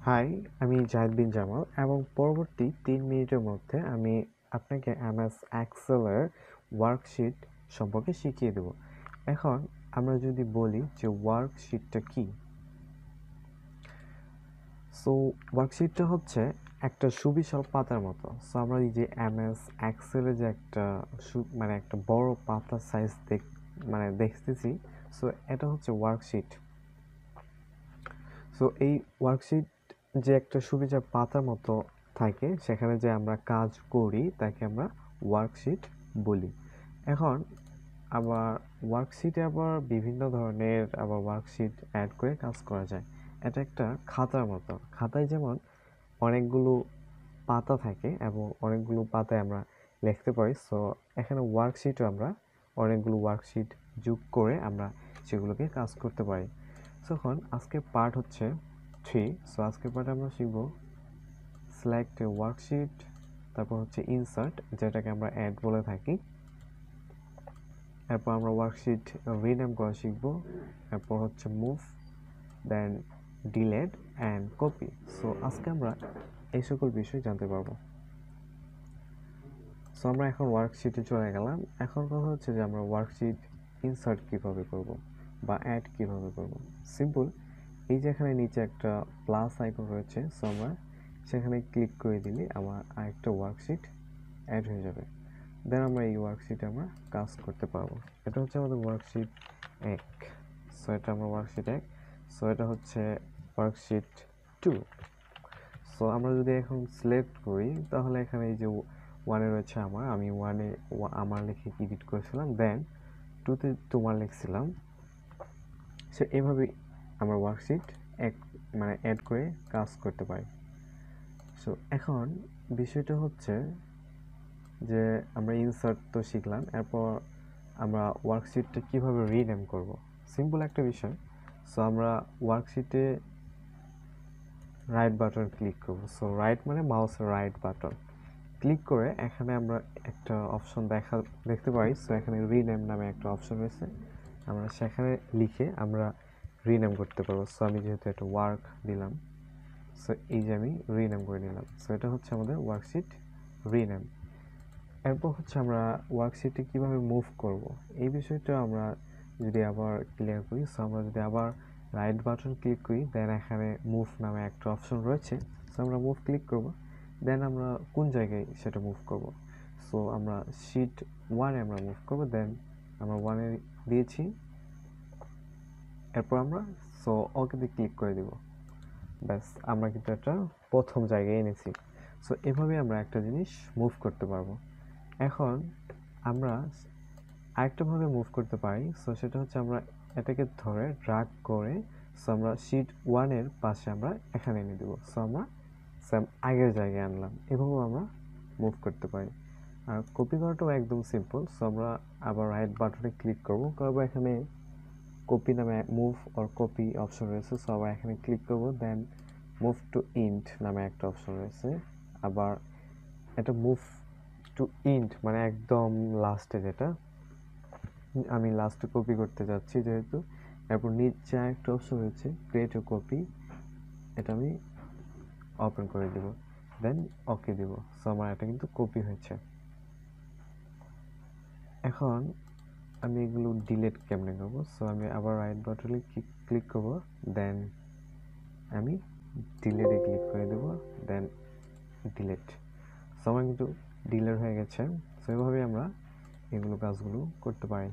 High, আমি জাহিদ বিন জামাল এবং পরবর্তী ৩ মিনিটের মধ্যে আমি আপনাকে এমএস এক্সেলের ওয়ার্কশিট সম্পর্কে শিখিয়ে দেব। এখন আমরা যদি বলি যে ওয়ার্কশিটটা কি, সো ওয়ার্কশিটটা হচ্ছে একটা সুবিশাল পাতার মতো। সো আমরা এই যে এমএস এক্সেলের যে একটা বড় পাতা সাইজ দেখতেছি, সো এটা হচ্ছে ওয়ার্কশিট। সো এই ওয়ার্কশিট যে একটা সুবিচার পাতার মতো থাকে, সেখানে যে আমরা কাজ করি তাকে আমরা ওয়ার্কশিট বলি। এখন আবার ওয়ার্কশিটে আবার বিভিন্ন ধরনের ওয়ার্কশিট অ্যাড করে কাজ করা যায়। এটা একটা খাতার মতো। খাতায় যেমন অনেকগুলো পাতা থাকে এবং অনেকগুলো পাতায় আমরা লিখতে পারি, সো এখানে ওয়ার্কশিটও আমরা অনেকগুলো ওয়ার্কশিট যোগ করে আমরা সেগুলোকে কাজ করতে পারি। এখন আজকের পার্ট হচ্ছে 3। সো আজকের পার্টে আমরা শিখব সিলেক্ট এ ওয়ার্কশিট, তারপর হচ্ছে ইনসার্ট, যেটাকে আমরা অ্যাড বলে থাকি। এরপর আমরা ওয়ার্কশিট রিনেম করা শিখব। এরপর হচ্ছে move, then delete and copy. So আজকে আমরা এই সকল বিষয় জানতে পারবো। সো আমরা এখন ওয়ার্কশিটে চলে গেলাম। এখন কথা হচ্ছে যে আমরা ওয়ার্কশিট ইনসার্ট কিভাবে করব বা অ্যাড কিভাবে করব। সিম্পল, এই যে এখানে নিচে একটা প্লাস আইকন রয়েছে, সো আমরা সেখানে ক্লিক করে দিলে আমার আরেকটা ওয়ার্কশিট অ্যাড হয়ে যাবে। দেন আমরা এই ওয়ার্কশিটে আমরা কাজ করতে পারবো। এটা হচ্ছে আমাদের ওয়ার্কশিট 1। সো এটা আমরা ওয়ার্কশিট 1। সো এটা হচ্ছে ওয়ার্কশিট 2। সো আমরা যদি এখন সিলেক্ট করি, তাহলে এখানে এই যে 1-এ রয়েছে আমি 1-এ আমার লিখে এডিট করেছিলাম, দেন 2-তে তোমার লিখছিলাম। সো এভাবেই আমরা ওয়ার্কশিট অ্যাড করে কাজ করতে পারি। সো এখন বিষয়টা হচ্ছে যে আমরা ইনসার্ট তো শিখলাম, এরপর আমরা ওয়ার্কশিটটা কিভাবে রিনেম করব। সিম্পল একটা বিষয়। সো আমরা ওয়ার্কশিটে রাইট বাটন ক্লিক করব। সো রাইট মানে মাউসের রাইট বাটন ক্লিক করে এখানে আমরা একটা অপশন দেখতে পাই। সো এখানে রিনেম নামে একটা অপশন রয়েছে, আমরা সেখানে লিখে আমরা রিনেম করতে পারবো। সো আমি যেহেতু একটা ওয়ার্ক দিলাম, সো এই যে আমি রিনেম করে নিলাম। সো এটা হচ্ছে আমাদের ওয়ার্কশিট রিনেম। এরপর হচ্ছে আমরা ওয়ার্কশিটে কিভাবে মুভ করব, এই বিষয়টা আমরা যদি আবার ক্লিয়ার করি। সো আমরা যদি আবার রাইট বাটন ক্লিক করি, দেন এখানে মুভ নামে একটা অপশন রয়েছে। সো আমরা মুভ ক্লিক করব, দেন আমরা কোন জায়গায় সেটা মুভ করব। সো আমরা শিট 1-এ আমরা মুভ করব, দেন আমরা 1-এ দিয়েছি। এরপর আমরা ওকেতে ক্লিক করে দিব। ব্যাস, আমরা কিন্তু একটা প্রথম জায়গায় এনেছি। সো এভাবে আমরা একটা জিনিস মুভ করতে পারবো। এখন আমরা আরেকটাভাবে মুভ করতে পারি। সো সেটা হচ্ছে আমরা এটাকে ধরে ড্র্যাগ করে, সো আমরা শিট 1-এর পাশে আমরা এখানে এনে দেবো। সো আমরা সেম আগের জায়গায় আনলাম। এভাবেও আমরা মুভ করতে পারি। আর কপি করাটাও একদম সিম্পল। সো আমরা আবার রাইট বাটনে ক্লিক করবো, এখানে কপি নামে মুভ অর কপি অপশন রয়েছে। সো আবার এখানে ক্লিক করবো, দেন মুভ টু ইন্ট নামে একটা অপশন রয়েছে। আবার এটা মুভ টু ইন্ট মানে একদম লাস্টে, যেটা আমি লাস্টে কপি করতে যাচ্ছি যেহেতু। এরপর নিচে একটা অপশন রয়েছে ক্রিয়েট এ কপি, এটা আমি ওপেন করে দিব, দেন ওকে দিব। সো আমার এটা কিন্তু কপি হয়েছে। এখন আমি এগুলো ডিলিট কেমনে করবো। সো আমি আবার রাইট বাটনে ক্লিক করবো, দেন আমি ডিলিটে ক্লিক করে দেবো, দেন ডিলিট। সো আমার কিন্তু ডিলিট হয়ে গেছে। সো এভাবে আমরা এগুলো কাজগুলো করতে পারি।